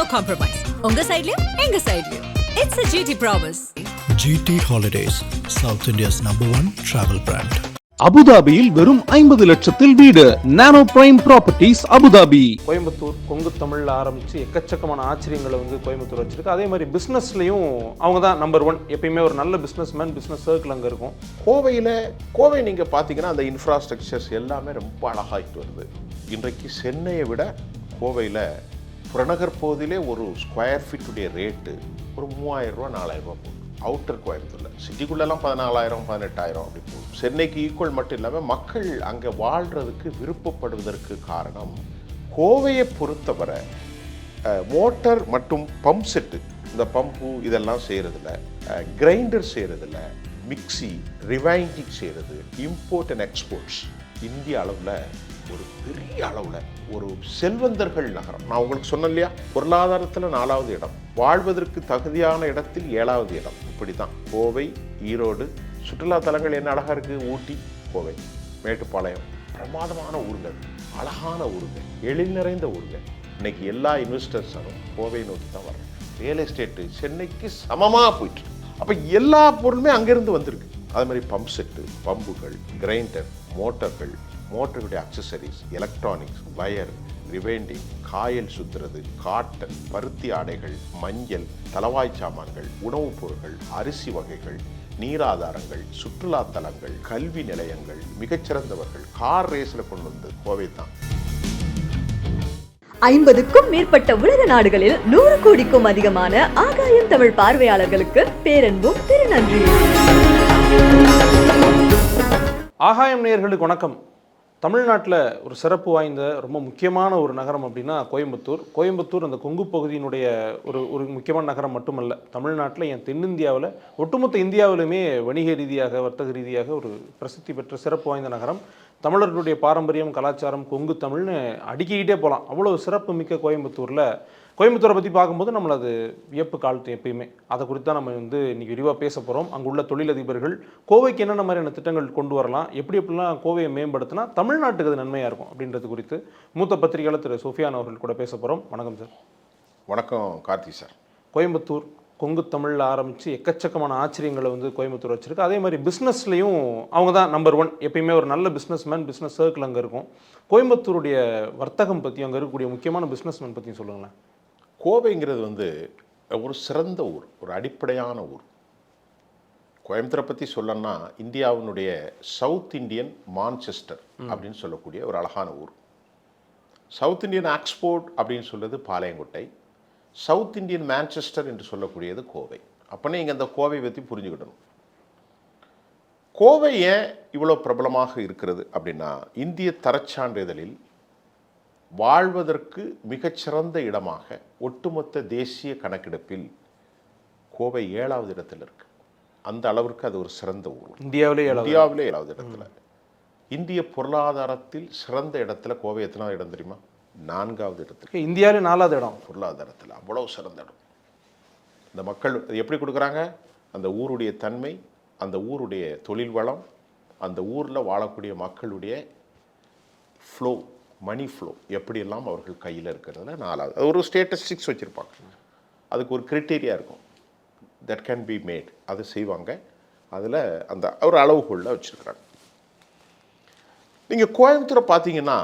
no compromise. உங்க சைடுலயும் எங்க சைடுலயும். It's a GT promise. GT Holidays, South India's #1 travel brand. அபுதாபியில் வெறும் 50 லட்சத்தில் வீடு. Nano prime properties Abu Dhabi. Coimbatore Kongu தமிழில் ஆரம்பித்து எக்கச்சக்கமான ஆச்சரியங்களை கோயம்புத்தூர் வச்சிருக்கு. அதே மாதிரி பிஸ்னஸ்லையும் அவங்க தான் நம்பர் 1. எப்பயுமே ஒரு நல்ல பிஸ்னஸ்மேன், பிஸ்னஸ் சர்க்கிள் அங்கே இருக்கும். கோவை நீங்கள் பார்த்தீங்கன்னா அந்த இன்ஃப்ராஸ்ட்ரக்சர்ஸ் எல்லாமே ரொம்ப அழகாகிட்டு வருது. இன்றைக்கு சென்னையை விட கோவையில் புறநகர் பகுதியிலே ஒரு ஸ்கொயர் ஃபீட்டுடைய ரேட்டு ஒரு 3000 ரூபா 4000 ரூபா போகுது. அவுட்டர் கோயம்புத்தூரில் சிட்டிக்குள்ளெல்லாம் 14000 18000 அப்படி போகும். சென்னைக்கு ஈக்குவல் மட்டும் இல்லாமல் மக்கள் அங்கே வாழ்கிறதுக்கு விருப்பப்படுவதற்கு காரணம் கோவையை பொறுத்தவரை மோட்டர் மற்றும் பம்ப் செட்டு, இந்த பம்பு இதெல்லாம் செய்கிறதில்ல, கிரைண்டர் செய்கிறதில்ல, மிக்சி ரிவைண்டிங் செய்கிறது, இம்போர்ட் அண்ட் எக்ஸ்போர்ட்ஸ். இந்திய அளவில் ஒரு பெரிய அளவில் ஒரு செல்வந்தர்கள் நகரம். நான் உங்களுக்கு சொன்னேன் இல்லையா, பொருளாதாரத்தில் 4வது இடம், வாழ்வதற்கு தகுதியான இடத்தில் 7வது இடம். இப்படி தான் கோவை, ஈரோடு. சுற்றுலா தலங்கள் என்ன அழகாக இருக்குது, ஊட்டி, கோவை, மேட்டுப்பாளையம், பிரமாதமான ஊர்கள், அழகான ஊர்கள், எழில் நிறைந்த ஊர்கள். இன்னைக்கு எல்லா இன்வெஸ்டர்ஸும் கோவை நோக்கி தான் வர்றாங்க. ரியல் எஸ்டேட்டு சென்னைக்கு சமமாக போயிட்டு, அப்போ எல்லா பொருளுமே அங்கேருந்து வந்திருக்கு. அது மாதிரி பம்ப் செட்டு, பம்புகள், கிரைண்டர், மோட்டருடைய accessories, electronics, wire, rewinding, coil சுத்துறது, காட்டன், பருத்தி ஆடைகள், மஞ்சள், தலவாய் சாமான்கள், உணவுப் பொருட்கள், அரிசி வகைகள், நீராதாரங்கள், சுற்றுலா தலங்கள், கல்வி நிலையங்கள், மிகச்சிறந்தவர்கள், கார் ரேஸில் கொண்டு வந்து கோவை தான். 50க்கும் மேற்பட்ட உலக நாடுகளில் 100 கோடிக்கும் அதிகமான ஆகாயம் தமிழ் பார்வையாளர்களுக்கு பேரன்பும் திருநன்றி. ஆகாயம் நேயர்களுக்கு வணக்கம். தமிழ்நாட்டில் ஒரு சிறப்பு வாய்ந்த ரொம்ப முக்கியமான ஒரு நகரம் அப்படின்னா கோயம்புத்தூர் அந்த கொங்கு பகுதியினுடைய ஒரு முக்கியமான நகரம் மட்டுமல்ல, தமிழ்நாட்டில் என் தென்னிந்தியாவில் ஒட்டுமொத்த இந்தியாவிலுமே வணிக ரீதியாக, வர்த்தக ரீதியாக ஒரு பிரசித்தி பெற்ற சிறப்பு வாய்ந்த நகரம். தமிழர்களுடைய பாரம்பரியம், கலாச்சாரம், கொங்கு தமிழ்னு அடுக்கிக்கிட்டே போகலாம். அவ்வளோ சிறப்பு மிக்க கோயம்புத்தூரை பற்றி பார்க்கும்போது நம்மளை அது வியப்பு காலத்து எப்பயுமே. அதை குறித்து தான் நம்ம இன்றைக்கி விரிவாக பேச போகிறோம். அங்குள்ள தொழிலதிபர்கள் கோவைக்கு என்னென்ன மாதிரியான திட்டங்கள் கொண்டு வரலாம், எப்படிலாம் கோவையை மேம்படுத்தினா தமிழ்நாட்டுக்கு அது நன்மையாக இருக்கும் அப்படின்றது குறித்து மூத்த பத்திரிகையாளர் திரு சுஃபியான் அவர்கள் கூட பேச போகிறோம். வணக்கம் சார். வணக்கம் கார்த்தி சார். கோயம்புத்தூர் கொங்கு தமிழில் ஆரம்பித்து எக்கச்சக்கமான ஆச்சரியங்களை கோயம்புத்தூர் வச்சுருக்கு. அதே மாதிரி பிஸ்னஸ்லையும் அவங்க தான் நம்பர் 1. எப்பயுமே ஒரு நல்ல பிஸ்னஸ்மேன், பிஸ்னஸ் சர்க்கிள் அங்கே இருக்கும். கோயம்புத்தூருடைய வர்த்தகம் பற்றி, அங்கே இருக்கக்கூடிய முக்கியமான பிஸ்னஸ்மேன் பற்றியும் சொல்லுங்களேன். கோவைங்கிறது ஒரு சிறந்த ஊர், ஒரு அடிப்படையான ஊர். கோயம்புத்தூரை பற்றி சொல்லணும்னா இந்தியாவினுடைய சவுத் இந்தியன் மான்செஸ்டர் அப்படின்னு சொல்லக்கூடிய ஒரு அழகான ஊர். சவுத் இந்தியன் ஆக்ஸ்போர்ட் அப்படின்னு சொல்றது பாளையங்கோட்டை, சவுத் இந்தியன் மான்செஸ்டர் என்று சொல்லக்கூடியது கோவை. அப்போனே இங்கே அந்த கோவை பற்றி புரிஞ்சுக்கிடணும். கோவை ஏன் இவ்வளோ பிரபலமாக இருக்கிறது அப்படின்னா, இந்திய தரச்சான்றிதழில் வாழ்வதற்கு மிகச்சிறந்த இடமாக ஒட்டுமொத்த தேசிய கணக்கெடுப்பில் கோவை 7வது இடத்தில் இருக்கு. அந்த அளவிற்கு அது ஒரு சிறந்த ஊர். இந்தியாவிலே 7வது இடத்துல. இந்திய பொருளாதாரத்தில் சிறந்த இடத்துல கோவை எத்தனாவது இடம் தெரியுமா? 4வது இடத்துல. இந்தியாவிலே 4வது இடம் பொருளாதாரத்தில். அவ்வளவு சிறந்த இடம். இந்த மக்கள் எப்படி கொடுக்குறாங்க, அந்த ஊருடைய தன்மை, அந்த ஊருடைய தொழில் வளம், அந்த ஊரில் வாழக்கூடிய மக்களுடைய ஃப்ளோ, மணி ஃப்ளோ எப்படியெல்லாம் அவர்கள் கையில் இருக்கிறதுல 4வது. அது ஒரு ஸ்டேட்டிஸ்டிக்ஸ் வச்சுருப்பாங்க. அதுக்கு ஒரு கிரிட்டீரியா இருக்கும், தட் கேன் பி மேட். அது செய்வாங்க. அதில் அந்த ஒரு அளவுகோலில் வச்சுருக்குறாங்க. நீங்கள் கோயம்புத்தூரை பார்த்தீங்கன்னா,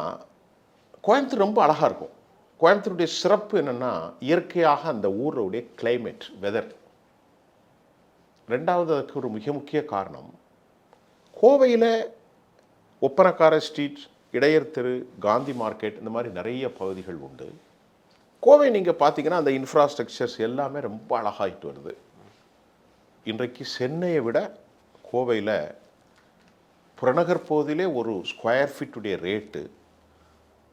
கோயம்புத்தூர் ரொம்ப அழகாக இருக்கும். கோயம்புத்தூருடைய சிறப்பு என்னென்னா, இயற்கையாக அந்த ஊருடைய கிளைமேட், வெதர். 2வது அதுக்கு ஒரு மிக முக்கிய காரணம், கோவையில் ஒப்பனக்கார ஸ்ட்ரீட், இடையர் தெரு, காந்தி மார்க்கெட், இந்த மாதிரி நிறைய பகுதிகள் உண்டு. கோவை நீங்கள் பார்த்தீங்கன்னா அந்த இன்ஃப்ராஸ்ட்ரக்சர்ஸ் எல்லாமே ரொம்ப அழகாகிட்டு வருது. இன்றைக்கு சென்னையை விட கோவையில் புறநகர் பகுதியிலே ஒரு ஸ்கொயர் ஃபீட்டுடைய ரேட்டு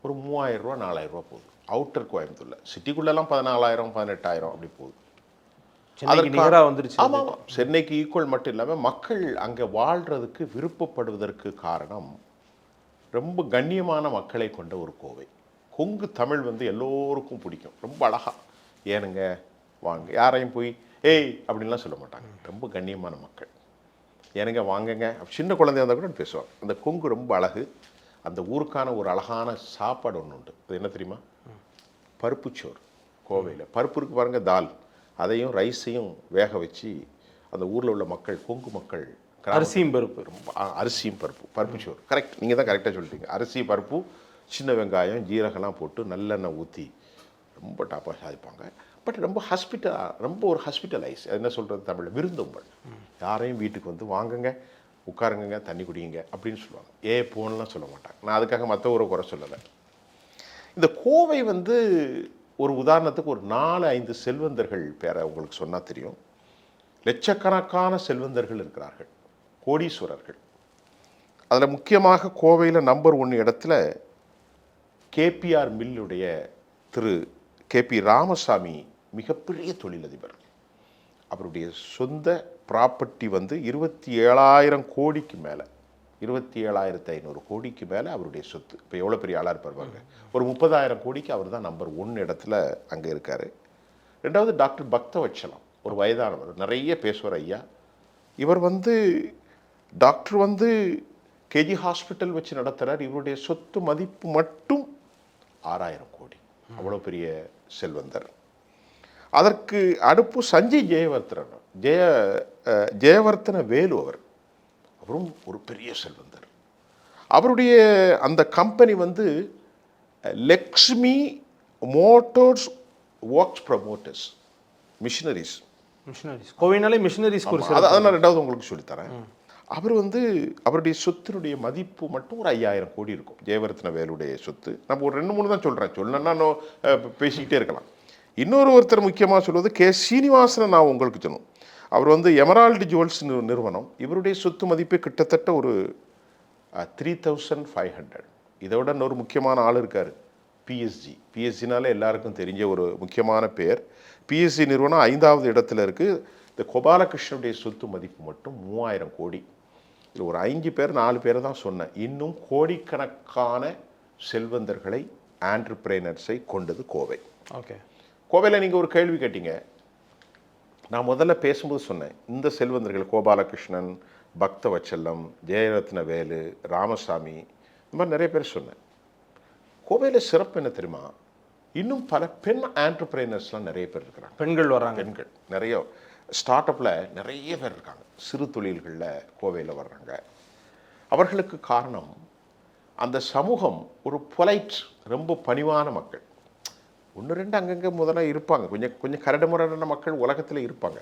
ஒரு 3000 ரூபா 4000 ரூபா போகுது. அவுட்டர் கோயம்புத்தூரில். சிட்டிக்குள்ளெல்லாம் 14000 18000 அப்படி போகுது. ஆமாம், சென்னைக்கு ஈக்குவல் மட்டும் இல்லாமல் மக்கள் அங்கே வாழ்கிறதுக்கு விருப்பப்படுவதற்கு காரணம் ரொம்ப கண்ணியமான மக்களை கொண்ட ஒரு கோவை. கொங்கு தமிழ் எல்லோருக்கும் பிடிக்கும். ரொம்ப அழகா, ஏனுங்க வாங்க, யாரையும் போய் ஏய் அப்படின்லாம் சொல்ல மாட்டாங்க. ரொம்ப கண்ணியமான மக்கள். ஏனுங்க வாங்குங்க, சின்ன குழந்தையா இருந்தால் கூட பேசுவாங்க. அந்த கொங்கு ரொம்ப அழகு. அந்த ஊருக்கான ஒரு அழகான சாப்பாடு ஒன்று உண்டு. அது என்ன தெரியுமா? பருப்புச்சோறு. கோவையில். பருப்பு இருக்கு பாருங்கள், தால், அதையும் ரைஸையும் வேக வச்சு அந்த ஊரில் உள்ள மக்கள், கொங்கு மக்கள், அரிசியும் பருப்பு, ரொம்ப அரிசியும் பருப்பு சோறு. கரெக்ட், நீங்கள் தான் கரெக்டாக சொல்லிட்டீங்க. அரிசி, பருப்பு, சின்ன வெங்காயம், ஜீரகம்லாம் போட்டு நல்லெண்ணெய் ஊற்றி ரொம்ப டாப்பாக சாதிப்பாங்க. பட் ரொம்ப ஒரு ஹாஸ்பிட்டலைஸ், என்ன சொல்கிறது தமிழில், விருந்தோம்பல். யாரையும் வீட்டுக்கு வந்து வாங்குங்க, உட்காருங்க, தண்ணி குடிங்க அப்படின்னு சொல்லுவாங்க. போன்லாம் சொல்ல மாட்டாங்க. நான் அதுக்காக மற்ற ஒரு குறை சொல்லலை. இந்த கோவை வந்து ஒரு உதாரணத்துக்கு ஒரு 4-5 செல்வந்தர்கள் பேரை உங்களுக்கு சொன்னால் தெரியும். லட்சக்கணக்கான செல்வந்தர்கள் இருக்கிறார்கள், கோடீஸ்வரர்கள். அதில் முக்கியமாக கோவையில் நம்பர் 1 இடத்துல கேபிஆர் மில்லுடைய திரு கேபி ராமசாமி மிகப்பெரிய தொழிலதிபர். அவருடைய சொந்த ப்ராப்பர்ட்டி வந்து 27,000 கோடிக்கு மேலே, 27,500 கோடிக்கு மேலே அவருடைய சொத்து. இப்போ எவ்வளோ பெரிய ஆளாக இருப்பார் பாருங்க. ஒரு 30,000 கோடிக்கு அவர் தான் நம்பர் 1 இடத்துல அங்கே இருக்கார். ரெண்டாவது டாக்டர் பக்தவச்சலம், ஒரு வயதானவர், நிறைய பேசுவார் ஐயா. இவர் வந்து டாக்டர் வந்து கேஜி ஹாஸ்பிட்டல் வச்சு நடத்துகிறார். இவருடைய சொத்து மதிப்பு மட்டும் 6,000 கோடி. அவ்வளோ பெரிய செல்வந்தர். அதற்கு அடுப்பு சஞ்சய் ஜெயவர்த்தன வேலு, அவரும் ஒரு பெரிய செல்வந்தர். அவருடைய அந்த கம்பெனி வந்து Lakshmi motors works promoters machineries. கோவைனாலே மிஷினரிஸ். அதை நான் ரெண்டாவது உங்களுக்கு சொல்லித்தரேன். அவர் வந்து அவருடைய சொத்தினுடைய மதிப்பு மட்டும் ஒரு 5,000 கோடி இருக்கும். ஜெயவர்த்தன வேலுடைய சொத்து. நம்ம ஒரு 2-3 தான் சொல்கிறேன், சொல்லணும்னா பேசிக்கிட்டே இருக்கலாம். ஒருத்தர் முக்கியமாக சொல்வது கே சீனிவாசனை நான் உங்களுக்கு சொன்னோம். அவர் வந்து எமரால்டு ஜுவல்ஸ் நிறுவனம். இவருடைய சொத்து மதிப்பு கிட்டத்தட்ட ஒரு 3,500. இதோட இன்னொரு முக்கியமான ஆள் இருக்கார், பிஎஸ்ஜினாலே எல்லாருக்கும் தெரிஞ்ச ஒரு முக்கியமான பேர். பிஎஸ்ஜி நிறுவனம் 5வது இடத்துல இருக்குது. இந்த கோபாலகிருஷ்ணனுடைய சொத்து மதிப்பு மட்டும் 3,000 கோடி. இதில் ஒரு 5 பேர் 4 பேரை தான் சொன்னேன். இன்னும் கோடிக்கணக்கான செல்வந்தர்களை, ஆண்டர்பிரைனர்ஸை கொண்டது கோவை. ஓகே. கோவையில் நீங்கள் ஒரு கேள்வி கேட்டீங்க. நான் முதல்ல பேசும்போது சொன்னேன், இந்த செல்வந்தர்கள் கோபாலகிருஷ்ணன், பக்தவச்சலம், ஜெயரத்ன வேலு, ராமசாமி, இந்த மாதிரி நிறைய பேர் சொன்னேன். கோவையில் சிறப்பு என்ன தெரியுமா, இன்னும் பல பெண் ஆண்டர்பிரைனர்ஸ்லாம் நிறைய பேர் இருக்கிறாங்க. பெண்கள் வர்றாங்க. பெண்கள் நிறைய ஸ்டார்ட் அப்பில் நிறைய பேர் இருக்காங்க. சிறு தொழில்களில் கோவையில் வர்றாங்க. அவர்களுக்கு காரணம் அந்த சமூகம் ஒரு பொலைட், ரொம்ப பணிவான மக்கள். 1-2 அங்கங்கே முதல்ல இருப்பாங்க, கொஞ்சம் கரடுமுரடான மக்கள் உலகத்தில் இருப்பாங்க.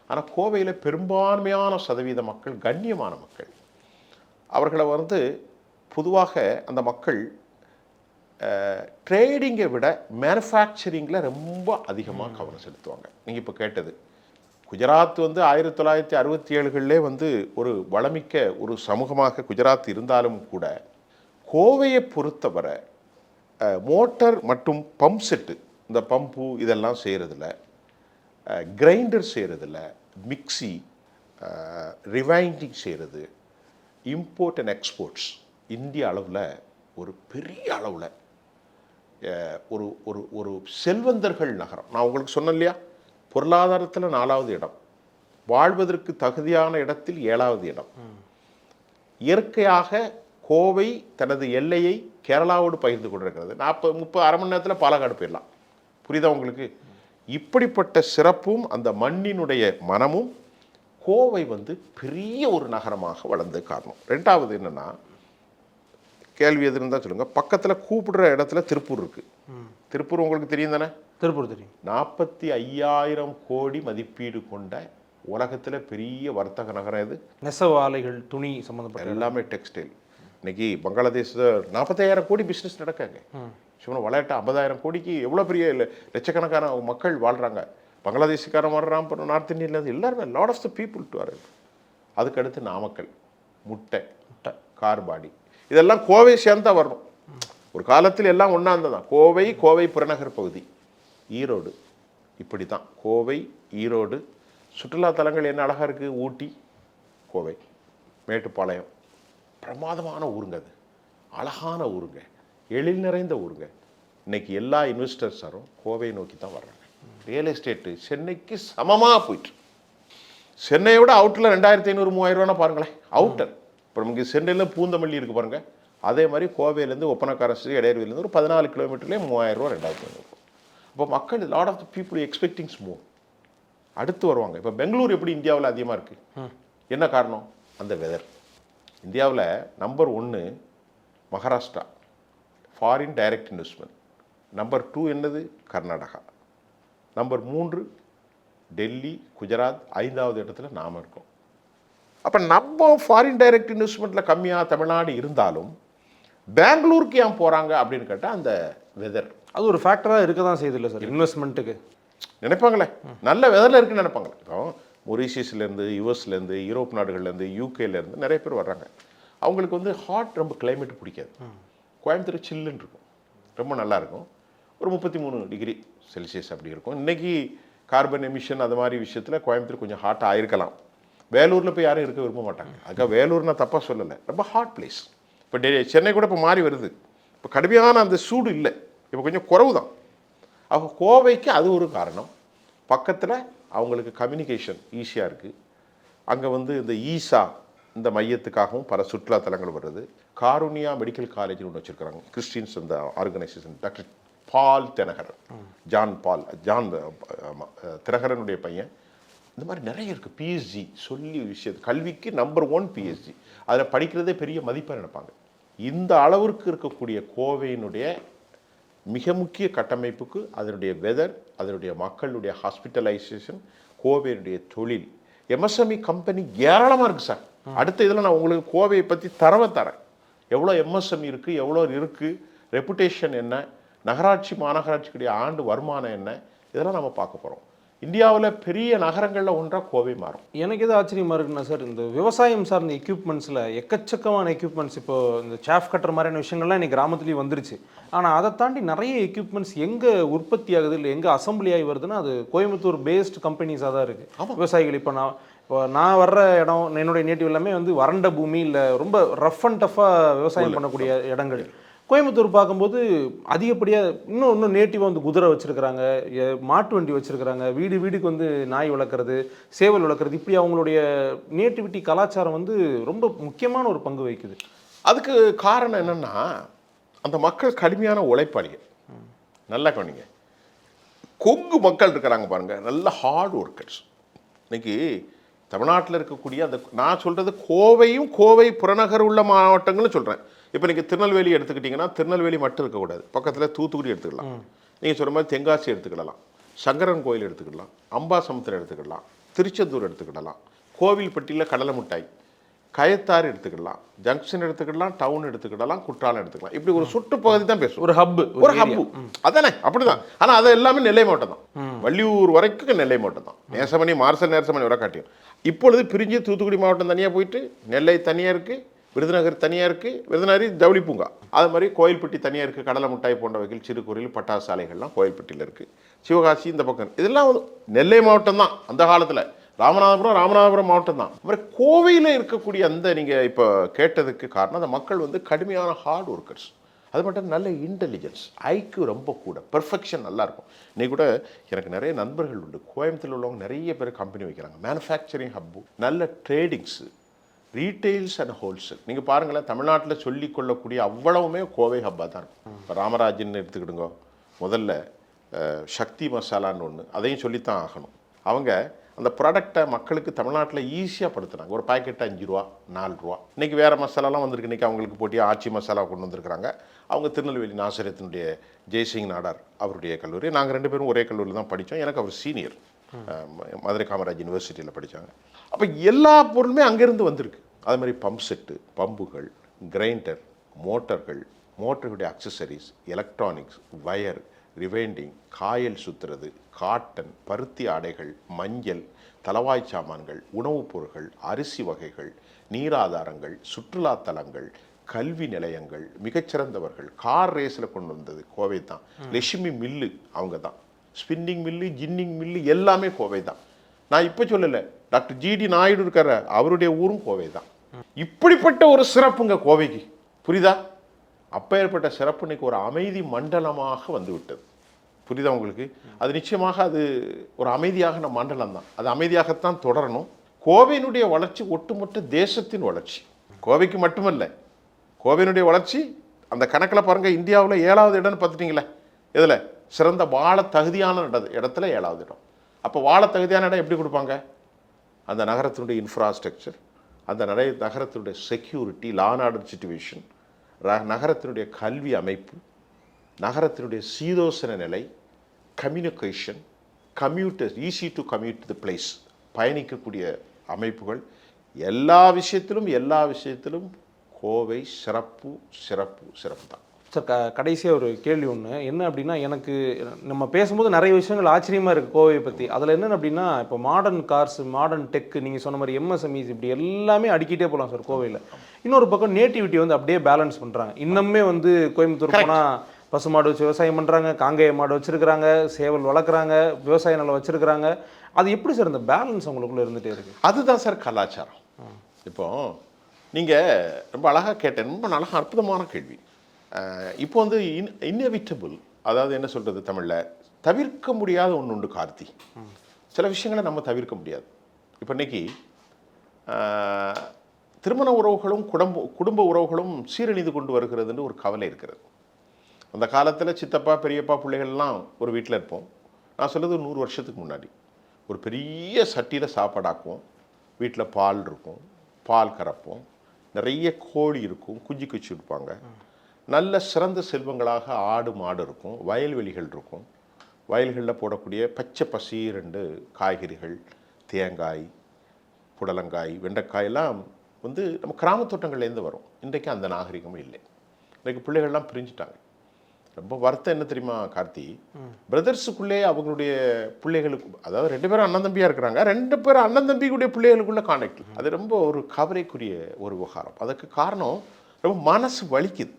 ஆனால் கோவையில் பெரும்பான்மையான சதவீத மக்கள் கண்ணியமான மக்கள். அவர்களை வந்து பொதுவாக அந்த மக்கள் ட்ரேடிங்கை விட மேனுஃபேக்சரிங்கில் ரொம்ப அதிகமாக கவனம் செலுத்துவாங்க. நீங்கள் இப்போ கேட்டது குஜராத் வந்து 1967களிலே வந்து ஒரு வளமிக்க ஒரு சமூகமாக குஜராத் இருந்தாலும் கூட கோவையை பொறுத்தவரை மோட்டார் மற்றும் பம்ப் செட்டு, இந்த பம்பு இதெல்லாம் செய்கிறதில்ல, கிரைண்டர் செய்கிறதில்ல, மிக்சி, ரிவைண்டிங் செய்கிறது, இம்போர்ட் அண்ட் எக்ஸ்போர்ட்ஸ் இந்திய அளவில் ஒரு பெரிய அளவில் ஒரு ஒரு ஒரு செல்வந்தர்கள் நகரம். நான் உங்களுக்கு சொன்னேன் இல்லையா, பொருளாதாரத்தில் 4வது இடம், வாழ்வதற்கு தகுதியான இடத்தில் 7வது இடம். இயற்கையாக கோவை தனது எல்லையை கேரளாவோடு பகிர்ந்து கொண்டிருக்கிறது. 40-30 அரை மணி நேரத்தில் பாலக்காடு போயிடலாம். புரியுதா உங்களுக்கு? இப்படிப்பட்ட சிறப்பும் அந்த மண்ணினுடைய மனமும் கோவை வந்து பெரிய ஒரு நகரமாக வளர்ந்து காரணம். 2வது என்னென்னா, கேள்வி எது இருந்தால் சொல்லுங்கள். பக்கத்தில் கூப்பிடுற இடத்துல திருப்பூர் இருக்குது. திருப்பூர் உங்களுக்கு தெரியும் தானே? திருப்பூர் தெரியும். 45,000 கோடி மதிப்பீடு கொண்ட உலகத்தில் பெரிய வர்த்தக நகரம் இது. நெசவு ஆலைகள், துணி சம்மந்தப்பட்ட எல்லாமே டெக்ஸ்டைல். இன்னைக்கு பங்களாதேஷில் 45,000 கோடி பிஸ்னஸ் நடக்காங்க. சும்மா விளையாட்டு 50,000 கோடிக்கு எவ்வளோ பெரிய லட்சக்கணக்கான மக்கள் வாழ்கிறாங்க. பங்களாதேஷுக்காரன் வர்றான், நார்த் இந்தியன்லேருந்து எல்லாருமே, lot of the people to வர. அதுக்கடுத்து நாமக்கல், முட்டை, கார்பாடி, இதெல்லாம் கோவை சேர்ந்தா வரணும். ஒரு காலத்தில் எல்லாம் ஒன்றா இருந்ததான். கோவை புறநகர் பகுதி, ஈரோடு, இப்படி தான் கோவை, ஈரோடு. சுற்றுலா தலங்கள் என்ன அழகாக இருக்குது, ஊட்டி, கோவை, மேட்டுப்பாளையம், பிரமாதமான ஊருங்க. அது அழகான ஊருங்க, எழில் நிறைந்த ஊருங்க. இன்னைக்கு எல்லா இன்வெஸ்டர்ஸாரும் கோவையை நோக்கி தான் வர்றாங்க. ரியல் எஸ்டேட்டு சென்னைக்கு சமமாக போயிட்டு, சென்னையை விட அவுட்டரில் 2,500-3,000 பாருங்களேன். அவுட்டர் இப்போ நமக்கு சென்னையில் பூந்தமல்லி இருக்குது பாருங்கள். அதே மாதிரி கோவையிலேருந்து ஒப்பனக்காரஸ்ரீ, இடையர்விலேருந்து ஒரு 14 கிலோமீட்டர்லேயே 3,000, 2,500. இப்போ மக்கள் லாட் ஆஃப் த பீப்புள் எக்ஸ்பெக்டிங்ஸ் மோர். அடுத்து வருவாங்க. இப்போ பெங்களூர் எப்படி இந்தியாவில் அதிகமாக இருக்குது? என்ன காரணம்? அந்த வெதர். இந்தியாவில் number 1 Maharashtra, foreign direct investment. Number 2 என்னது? கர்நாடகா. நம்பர் 3 டெல்லி, குஜராத். 5வது இடத்துல நாம் இருக்கோம். அப்போ நம்ம ஃபாரின் டைரக்ட் இன்வெஸ்ட்மெண்ட்டில் கம்மியாக தமிழ்நாடு இருந்தாலும் பெங்களூருக்கு ஏன் போகிறாங்க அப்படின்னு கேட்டால் அந்த வெதர். அது ஒரு ஃபேக்டராக இருக்க தான் செய்யுது இல்லை சார் இன்வெஸ்ட்மெண்ட்டுக்கு. நினைப்பாங்களே நல்ல வெதரில் இருக்குன்னு நினைப்பாங்களே. இப்போ மொரீஷியஸ்லேருந்து, யூஎஸ்லேருந்து, யூரோப் நாடுகள்லேருந்து, யூகேலேருந்து நிறைய பேர் வர்றாங்க. அவங்களுக்கு வந்து ஹாட் ரொம்ப கிளைமேட் பிடிக்காது. கோயம்புத்தூர் சில்லுன்னு இருக்கும், ரொம்ப நல்லாயிருக்கும். ஒரு 33 டிகிரி செல்சியஸ் அப்படி இருக்கும். இன்றைக்கி கார்பன் எமிஷன் அது மாதிரி விஷயத்தில் கோயம்புத்தூர் கொஞ்சம் ஹாட்டாக ஆயிருக்கலாம். வேலூரில் போய் யாரும் இருக்க விரும்ப மாட்டாங்க. அதுக்காக வேலூர் நான் தப்பாக சொல்லலை, ரொம்ப ஹாட் பிளேஸ். இப்போ சென்னை கூட இப்போ மாறி வருது. இப்போ கடுமையான அந்த சூடு இல்லை, இப்போ கொஞ்சம் குறவு தான். அவங்க கோவைக்கு அது ஒரு காரணம். பக்கத்தில் அவங்களுக்கு கம்யூனிகேஷன் ஈஸியாக இருக்குது. அங்கே வந்து இந்த ஈசா இந்த மையத்துக்காகவும் பல சுற்றுலாத்தலங்கள் வருது. காருண்யா மெடிக்கல் காலேஜ்னு ஒன்று வச்சுருக்கிறாங்க, கிறிஸ்டின்ஸ் அந்த ஆர்கனைசேஷன். டாக்டர் பால் தினகரன், ஜான் தினகரனுடைய பையன். இந்த மாதிரி நிறைய இருக்குது. பிஎஸ்ஜி சொல்லி விஷயத்து கல்விக்கு நம்பர் 1 பிஎஸ்ஜி. அதில் படிக்கிறதே பெரிய மதிப்பாக நினைப்பாங்க. இந்த அளவிற்கு இருக்கக்கூடிய கோவையினுடைய மிக முக்கிய கட்டமைப்புக்கு அதனுடைய வெதர், அதனுடைய மக்களுடைய ஹாஸ்பிட்டலைசேஷன், கோவையினுடைய தொழில், எம்எஸ்எம்இ கம்பெனி ஏராளமாக இருக்குது சார். அடுத்த இதில் நான் உங்களுக்கு கோவையை பற்றி தரவை தரேன். எவ்வளோ எம்எஸ்எம்இ இருக்குது, எவ்வளோ இருக்குது, ரெப்புடேஷன் என்ன, நகராட்சி மாநகராட்சிக்குடைய ஆண்டு வருமானம் என்ன, இதெல்லாம் நம்ம பார்க்க போகிறோம். இந்தியாவில் பெரிய நகரங்களில் ஒன்றாக கோவை மாறும். எனக்கு எது ஆச்சரியமாக இருக்குன்னா சார், இந்த விவசாயம் சார்ந்த எக்யூப்மெண்ட்ஸில் எக்கச்சக்கமான எக்யூப்மெண்ட்ஸ், இப்போ இந்த சாஃப் கட்டுற மாதிரியான விஷயங்கள்லாம் இன்றைக்கி கிராமத்துலேயும் வந்துருச்சு. ஆனால் அதை தாண்டி நிறைய எக்யூப்மெண்ட்ஸ் எங்கே உற்பத்தி ஆகுது இல்லை எங்கே அசம்பிளி ஆகி வருதுன்னா அது கோயம்புத்தூர் பேஸ்டு கம்பெனிஸாக தான் இருக்குது. விவசாயிகள் இப்போ நான் வர்ற இடம், என்னுடைய நேட்டிவ் எல்லாமே வந்து வறண்ட பூமி, இல்லை ரொம்ப ரஃப் அண்ட் டஃப்பாக விவசாயம் பண்ணக்கூடிய இடங்கள். கோயம்புத்தூர் பார்க்கும்போது அதிகப்படியாக இன்னும் நேட்டிவாக வந்து குதிரை வச்சுருக்கிறாங்க, மாட்டு வண்டி வச்சுருக்கிறாங்க, வீடுக்கு வந்து நாய் வளர்க்குறது, சேவல் வளர்க்குறது, இப்படி அவங்களுடைய நேட்டிவிட்டி கலாச்சாரம் வந்து ரொம்ப முக்கியமான ஒரு பங்கு வகிக்குது. அதுக்கு காரணம் என்னென்னா அந்த மக்கள் கடுமையான உழைப்பாளிகள். நல்லா கவனிங்க, கொங்கு மக்கள் இருக்கிறாங்க பாருங்கள், நல்ல ஹார்ட் ஒர்க்கர்ஸ். இன்னைக்கு தமிழ்நாட்டில் இருக்கக்கூடிய அந்த நான் சொல்கிறது கோவையும் கோவை புறநகர் உள்ள மாவட்டங்களும் சொல்கிறேன். இப்போ நீங்கள் திருநெல்வேலி எடுத்துக்கிட்டிங்கன்னா திருநெல்வேலி மட்டும் இருக்கக்கூடாது, பக்கத்தில் தூத்துக்குடி எடுத்துக்கலாம், நீங்கள் சொல்கிற மாதிரி தென்காசி எடுத்துக்கிடலாம், சங்கரன் கோயில் எடுத்துக்கிடலாம், அம்பாசமுத்திரம் எடுத்துக்கிடலாம், திருச்செந்தூர் எடுத்துக்கிடலாம், கோவில்பட்டியில் கடலை மிட்டாய், கயத்தாறு எடுத்துக்கிடலாம், ஜங்ஷன் எடுத்துக்கிடலாம், டவுன் எடுத்துக்கிடலாம், குற்றாலம் எடுத்துக்கலாம். இப்படி ஒரு சுற்றுப்பகுதி தான் பேசுவோம், ஒரு ஹப்பு. அதானே அப்படிதான். ஆனால் அது எல்லாமே நெல்லை மாவட்டம் தான், வள்ளியூர் வரைக்கும் நெல்லை மாவட்டம் தான். நேசமணி நேசமணி வர காட்டியும். இப்பொழுது பிரிஞ்சு தூத்துக்குடி மாவட்டம் தனியாக போயிட்டு, நெல்லை தனியாக இருக்குது, விருதுநகர் தனியாக இருக்குது, விருதுநகரி ஜவுளி பூங்கா, அது மாதிரி கோயில்பட்டி தனியாக இருக்குது, கடலை மிட்டாய் போன்றவைகள், சிறுகுறியில் பட்டாசு சாலைகள்லாம் கோயில்பட்டியில் இருக்குது, சிவகாசி இந்த பக்கம், இதெல்லாம் வந்து நெல்லை மாவட்டம் தான். அந்த காலத்தில் ராமநாதபுரம் மாவட்டம் தான். அது மாதிரி கோவையில் இருக்கக்கூடிய அந்த நீங்கள் இப்போ கேட்டதுக்கு காரணம் அந்த மக்கள் வந்து கடுமையான ஹார்ட் ஒர்க்கர்ஸ். அது மட்டும் நல்ல இன்டெலிஜென்ஸ், ஐக்யூ ரொம்ப கூட, பெர்ஃபெக்ஷன் நல்லாயிருக்கும். இன்னைக்கு கூட எனக்கு நிறைய நண்பர்கள் உண்டு, கோயம்புத்தூரில் உள்ளவங்க நிறைய பேர் கம்பெனி வைக்கிறாங்க, மேனுஃபேக்சரிங் ஹப்பு, நல்ல ட்ரேடிங்ஸு, ரீட்டெயில்ஸ் அண்ட் ஹோல்சேல். நீங்கள் பாருங்களேன், தமிழ்நாட்டில் சொல்லிக் கொள்ளக்கூடிய அவ்வளவுமே கோவை ஹப்பாக தான் இருக்கும். இப்போ ராமராஜன் எடுத்துக்கிடுங்க, முதல்ல சக்தி மசாலான்னு ஒன்று, அதையும் சொல்லித்தான் ஆகணும். அவங்க அந்த ப்ராடக்டை மக்களுக்கு தமிழ்நாட்டில் ஈஸியாக படுத்துனாங்க. ஒரு பாக்கெட்டு 5 ரூபா 4 ரூபா. இன்றைக்கி வேறு மசாலாலாம் வந்திருக்கு. இன்றைக்கி அவங்களுக்கு போட்டியாக ஆச்சி மசாலா கொண்டு வந்திருக்கிறாங்க. அவங்க திருநெல்வேலி நாசரத்தினுடைய ஜெய்சிங் நாடார் அவருடைய கல்லூரி. நாங்கள் 2 பேரும் ஒரே கல்லூரியில் தான் படித்தோம். எனக்கு அவர் சீனியர், மதுரை காமராஜ் யூனிவர்சிட்டியில் படித்தாங்க. அப்போ எல்லா பொருளுமே அங்கேருந்து வந்திருக்கு. அது மாதிரி பம்ப் செட்டு, பம்புகள், கிரைண்டர், மோட்டர்களுடைய accessories, electronics, wire, rewinding, coil சுற்றுறது, காட்டன், பருத்தி ஆடைகள், மஞ்சள், தலவாய் சாமான்கள், உணவுப் பொருட்கள், அரிசி வகைகள், நீராதாரங்கள், சுற்றுலா தலங்கள், கல்வி நிலையங்கள், மிகச்சிறந்தவர்கள், கார் ரேஸில் கொண்டு வந்தது கோவை தான். லட்சுமி மில்லு அவங்க தான். ஸ்பின்னிங் மில்லு, ஜின்னிங் மில்லு எல்லாமே கோவை தான். நான் இப்போ சொல்லலை, டாக்டர் ஜிடி நாயுடு இருக்கார, அவருடைய ஊரும் கோவை தான். இப்படிப்பட்ட ஒரு சிறப்புங்க கோவைக்கு, புரியுதா? அப்போ ஏற்பட்ட சிறப்பு இன்னைக்கு ஒரு அமைதி மண்டலமாக வந்து விட்டது. புரியுதா உங்களுக்கு? அது நிச்சயமாக அது ஒரு அமைதியான மண்டலம் தான். அது அமைதியாகத்தான் தொடரணும். கோவையினுடைய வளர்ச்சி ஒட்டுமொத்த தேசத்தின் வளர்ச்சி, கோவைக்கு மட்டுமல்ல. கோவையினுடைய வளர்ச்சி அந்த கணக்கில் பாருங்கள், இந்தியாவில் 7வது இடம்னு பார்த்துட்டிங்களே, இதில் சிறந்த வாழ தகுதியான இடத்துல 7வது இடம். அப்போ வாழ தகுதியான இடம் எப்படி கொடுப்பாங்க? அந்த நகரத்தினுடைய இன்ஃப்ராஸ்ட்ரக்சர், அந்த நகரத்தினுடைய security, law and order situation, நகரத்தினுடைய கல்வி அமைப்பு, நகரத்தினுடைய சீதோசன நிலை, communication, commuters easy to commute to the place, பயணிக்கக்கூடிய அமைப்புகள், எல்லா விஷயத்திலும் கோவை சிறப்பு சிறப்பு சிறப்பு தான் சார். கடைசியாக ஒரு கேள்வி ஒன்று என்ன அப்படின்னா, எனக்கு நம்ம பேசும்போது நிறைய விஷயங்கள் ஆச்சரியமாக இருக்குது கோவையை பற்றி. அதில் என்னென்ன அப்படின்னா, இப்போ மாடர்ன் கார்ஸ், மாடர்ன் டெக்கு, நீங்கள் சொன்ன மாதிரி எம்எஸ்எம்இஸ், இப்படி எல்லாமே அடிக்கிட்டே போகலாம் சார் கோவையில். இன்னொரு பக்கம் நேட்டிவிட்டி வந்து அப்படியே பேலன்ஸ் பண்ணுறாங்க. இன்னுமே வந்து கோயம்புத்தூர் போனால் பசுமாடு வச்சு விவசாயம் பண்ணுறாங்க, காங்கேய மாடு வச்சுருக்கிறாங்க, சேவல் வளர்க்குறாங்க, விவசாய நிலம் வச்சுருக்கிறாங்க. அது எப்படி சார் இந்த பேலன்ஸ் உங்களுக்குள்ளே இருந்துகிட்டே இருக்குது? அதுதான் சார் கலாச்சாரம். இப்போ நீங்கள் ரொம்ப அழகாக கேட்டேன், ரொம்ப அழகாக அற்புதமான கேள்வி. இப்போ வந்து இன்னெவிட்டபிள், அதாவது என்ன சொல்கிறது தமிழில், தவிர்க்க முடியாத ஒன்று உண்டு கார்த்தி. சில விஷயங்களை நம்ம தவிர்க்க முடியாது. இப்போ இன்னைக்கு திருமண உறவுகளும் குடும்ப உறவுகளும் சீரழிந்து கொண்டு வருகிறதுன்னு ஒரு கவலை இருக்கிறது. அந்த காலத்தில் சித்தப்பா பெரியப்பா பிள்ளைகள்லாம் ஒரு வீட்டில் இருப்போம். நான் சொல்கிறது 100 வருஷத்துக்கு முன்னாடி. ஒரு பெரிய சட்டியில் சாப்பாடாக்குவோம், வீட்டில் பால் இருக்கும், பால் கறப்போம், நிறைய கோழி இருக்கும், குஞ்சு குச்சி இருப்பாங்க, நல்ல சிறந்த செல்வங்களாக ஆடு மாடு இருக்கும், வயல்வெளிகள் இருக்கும், வயல்களில் போடக்கூடிய பச்சை பசீரெண்டு காய்கறிகள், தேங்காய், புடலங்காய், வெண்டைக்காயெல்லாம் வந்து நம்ம கிராமத்தோட்டங்கள்லேருந்து வரும். இன்றைக்கு அந்த நாகரிகமும் இல்லை. இன்றைக்கு பிள்ளைகள்லாம் பிரிஞ்சுட்டாங்க. ரொம்ப வருத்தம் என்ன தெரியுமா கார்த்தி, பிரதர்ஸுக்குள்ளே அவங்களுடைய பிள்ளைகளுக்கு, அதாவது 2 பேரும் அண்ணன் தம்பியாக இருக்கிறாங்க, 2 பேரும் அண்ணன் தம்பிக்குடைய பிள்ளைகளுக்குள்ள கான்டாக்ட். அது ரொம்ப ஒரு கவலைக்குரிய ஒரு விவகாரம். அதுக்கு காரணம் ரொம்ப மனசு வலிக்குது.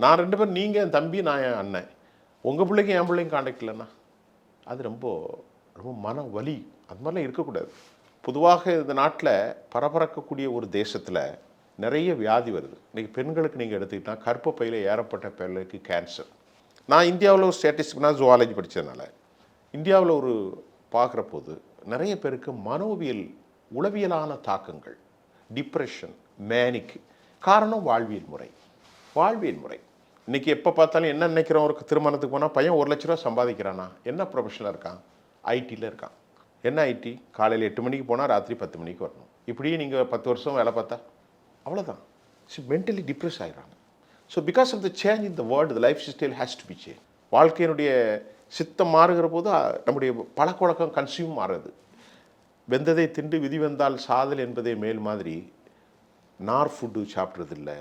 நான் 2 பேர், நீங்கள் என் தம்பி, நான் என் அண்ணன், உங்கள் பிள்ளைக்கும் என் பிள்ளைக்கும் கான்டாக்ட் இல்லைன்னா அது ரொம்ப ரொம்ப மன வலி. அது மாதிரிலாம் இருக்கக்கூடாது. பொதுவாக இந்த நாட்டில் பரபரக்கக்கூடிய ஒரு தேசத்தில் நிறைய வியாதி வருது. இன்றைக்கி பெண்களுக்கு நீங்கள் எடுத்துக்கிட்டால் கர்ப்பப்பையில் ஏறப்பட்ட பேர்களுக்கு கேன்சர். நான் இந்தியாவில் ஒரு ஸ்டாட்டிஸ்டிக்னா ஜுவாலஜி படித்ததுனால இந்தியாவில் ஒரு பார்க்குற போது நிறைய பேருக்கு மனோவியல் உளவியலான தாக்கங்கள், டிப்ரெஷன், மேனிக், காரணம் வாழ்வியல் முறை. இன்றைக்கி எப்போ பார்த்தாலும் என்ன நினைக்கிறோம், ஒரு திருமணத்துக்கு போனால் பையன் 1 லட்ச ரூபா சம்பாதிக்கிறானா, என்ன ப்ரொஃபஷனில் இருக்கான், ஐடியில் இருக்கான். என்ன ஐடி, காலையில் 8 மணிக்கு போனால் ராத்திரி 10 மணிக்கு வரணும். இப்படியே நீங்கள் 10 வருஷம் வேலை பார்த்தா அவ்வளோதான். மென்டலி டிப்ரெஸ் ஆகிடுறாங்க. So because of the change in the world, the life style has to be change. வாழ்க்கையினுடைய சித்தம் மாறுகிற போது நம்முடைய பழக்கவழக்கம் கன்சியூம் மாறுறது. வெந்ததை திண்டு விதி வந்தால் சாதல் என்பதே மேல் மாதிரி நார் ஃபுட்டு சாப்பிட்றதில்ல,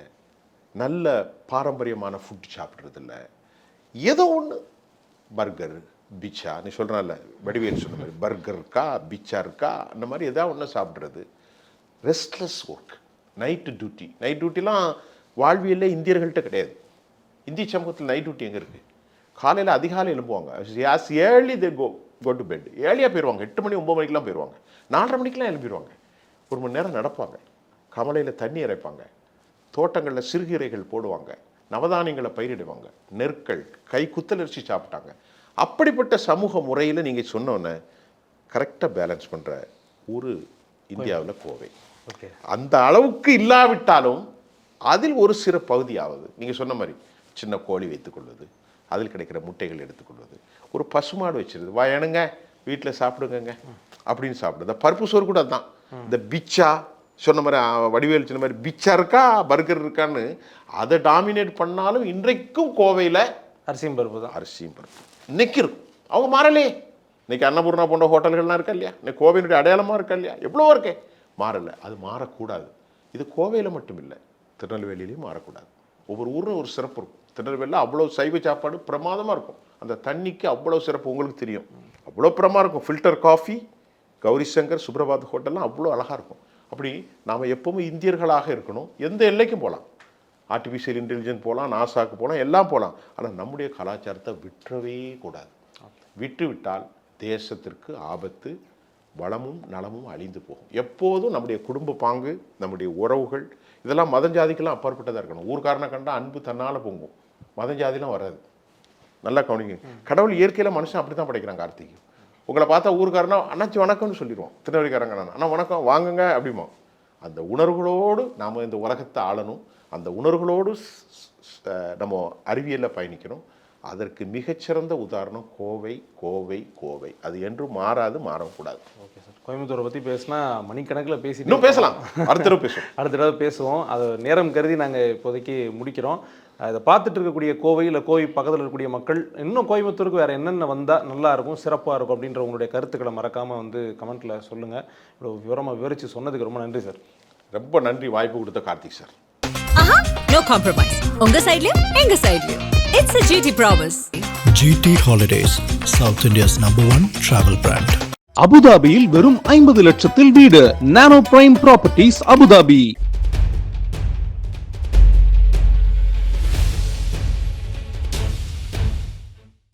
நல்ல பாரம்பரியமான ஃபுட்டு சாப்பிட்றதில்ல. ஏதோ ஒன்று பர்கர், பிச்சா, நீ சொல்கிறனால வடிவேல் சொன்ன மாதிரி பர்கர் இருக்கா, பிச்சா இருக்கா, அந்த மாதிரி எதாவது ஒன்று சாப்பிட்றது. ரெஸ்ட்லெஸ் ஒர்க், நைட் டியூட்டிலாம் வாழ்வியலில் இந்தியர்கள்ட்ட கிடையாது. இந்திய சமூகத்தில் நைட் டியூட்டி எங்கே இருக்குது? காலையில் அதிகாலை எழும்புவாங்க. As early they go to bed. ஏர்லியாக போயிடுவாங்க. 8 மணி 9 மணிக்கெலாம் போயிடுவாங்க. 4:30 மணிக்கெலாம் எழுப்பிடுவாங்க. 1 மணி நேரம் நடப்பாங்க, கமலையில் தண்ணி இறைப்பாங்க, தோட்டங்களில் சிறுகீரைகள் போடுவாங்க, நவதானியங்களை பயிரிடுவாங்க, நெற்கள், கை குத்தலரிசி சாப்பிட்டாங்க. அப்படிப்பட்ட சமூக முறையில் நீங்கள் சொன்னோன்னே கரெக்டாக பேலன்ஸ் பண்ணுற ஊர் இந்தியாவில் கோவை. அந்த அளவுக்கு இல்லாவிட்டாலும் அதில் ஒரு சிறு பகுதியாவது நீங்கள் சொன்ன மாதிரி சின்ன கோழி வைத்துக்கொள்வது, அதில் கிடைக்கிற முட்டைகள் எடுத்துக்கொள்வது, ஒரு பசுமாடு வச்சிருது, வயனுங்க வீட்டில் சாப்பிடுங்க அப்படின்னு சாப்பிடுது. பருப்பு சோறு கூட அதுதான். இந்த பிச்சா சொன்ன மாதிரி, வடிவேல் சொன்ன மாதிரி பிச்சா இருக்கா, பர்கர் இருக்கான்னு அதை டாமினேட் பண்ணாலும் இன்றைக்கும் கோவையில் அரிசியும் பருப்பு தான். அரிசியும் பருப்பு இன்னைக்கு இருக்கும். அவங்க மாறலையே. இன்னைக்கு அன்னபூர்ணா போன்ற ஹோட்டல்கள்லாம் இருக்கா இல்லையா, இன்னைக்கு கோவையினுடைய அடையாளமாக இருக்கா இல்லையா, எவ்வளோ இருக்கே. மாறலை. அது மாறக்கூடாது. இது கோவையில் மட்டும் இல்லை, திருநெல்வேலியிலையும் மாறக்கூடாது. ஒவ்வொரு ஊரும் ஒரு சிறப்பு இருக்கும். திருநெல்வேலியில் அவ்வளோ சைவ சாப்பாடு பிரமாதமாக இருக்கும். அந்த தண்ணிக்கு அவ்வளோ சிறப்பு உங்களுக்கு தெரியும், அவ்வளோ பிரமாதமாக இருக்கும். ஃபில்டர் காஃபி, கௌரி சங்கர், சுப்ரபாத் ஹோட்டல்லாம் அவ்வளோ அழகாக இருக்கும். அப்படி நாம் எப்போவுமே இந்தியர்களாக இருக்கணும். எந்த எல்லைக்கும் போகலாம், ஆர்டிஃபிஷியல் இன்டெலிஜென்ஸ் போகலாம், நாசாக்கு போகலாம், எல்லாம் போகலாம். ஆனால் நம்முடைய கலாச்சாரத்தை விட்டுறவே கூடாது. விட்டால் தேசத்திற்கு ஆபத்து, வளமும் நலமும் அழிந்து போகும். எப்போதும் நம்முடைய குடும்ப பாங்கு, நம்முடைய உறவுகள், இதெல்லாம் மதஞ்சாதிக்கெல்லாம் அப்பாற்பட்டதாக இருக்கணும். ஊர்காரனை கண்டா அன்பு தன்னால் பொங்கும், மதஞ்சாதிலாம் வராது. நல்லா கவனிங்க. கடவுள் இயற்கையில் மனுஷன் அப்படி தான் படைக்கிறான். கார்த்திகை உங்களை பார்த்தா ஊர்காரனா அண்ணாச்சி வணக்கம்னு சொல்லிடுவோம். திருநெல்வேலிக்காரங்க அண்ணா வணக்கம் வாங்குங்க அப்படிமா. அந்த உணர்வுகளோடு நாம் இந்த உலகத்தை ஆளணும். அந்த உணர்வுகளோடு நம்ம அறிவியலில் பயணிக்கணும். அதற்கு மிகச்சிறந்த உதாரணம் கோவை கோவை கோவை. அது என்றும் மாறாது, மாறக்கூடாது. ஓகே சார், கோயம்புத்தூரை பற்றி பேசினா மணிக்கணக்கில் இன்னும் பேசலாம், அடுத்த தடவை பேசுவோம். அடுத்த தடவை பேசுவோம். அது நேரம் கருதி நாங்கள் இப்போதைக்கு முடிக்கிறோம். இதை பார்த்துட்டு இருக்கக்கூடிய கோவை இல்லை கோவை பக்கத்தில் இருக்கக்கூடிய மக்கள் இன்னும் கோயம்புத்தூருக்கு வேறு என்னென்ன வந்தால் நல்லா இருக்கும், சிறப்பாக இருக்கும் அப்படின்ற உங்களுடைய கருத்துக்களை மறக்காமல் வந்து கமெண்ட்டில் சொல்லுங்கள். இவ்வளோ விவரமாக விவரித்து சொன்னதுக்கு ரொம்ப நன்றி சார். ரொம்ப நன்றி வாய்ப்பு கொடுத்த கார்த்திக் சார். ஆஹா, நோ காம்ப்ரமைஸ். உங்க சைடுலயும் எங்க சைடுலயும். It's a GT promise. GT Holidays, South India's #1 travel brand. அபுதாபியில் வெறும் 50 லட்சத்தில் வீடு. Nano prime properties Abu Dhabi.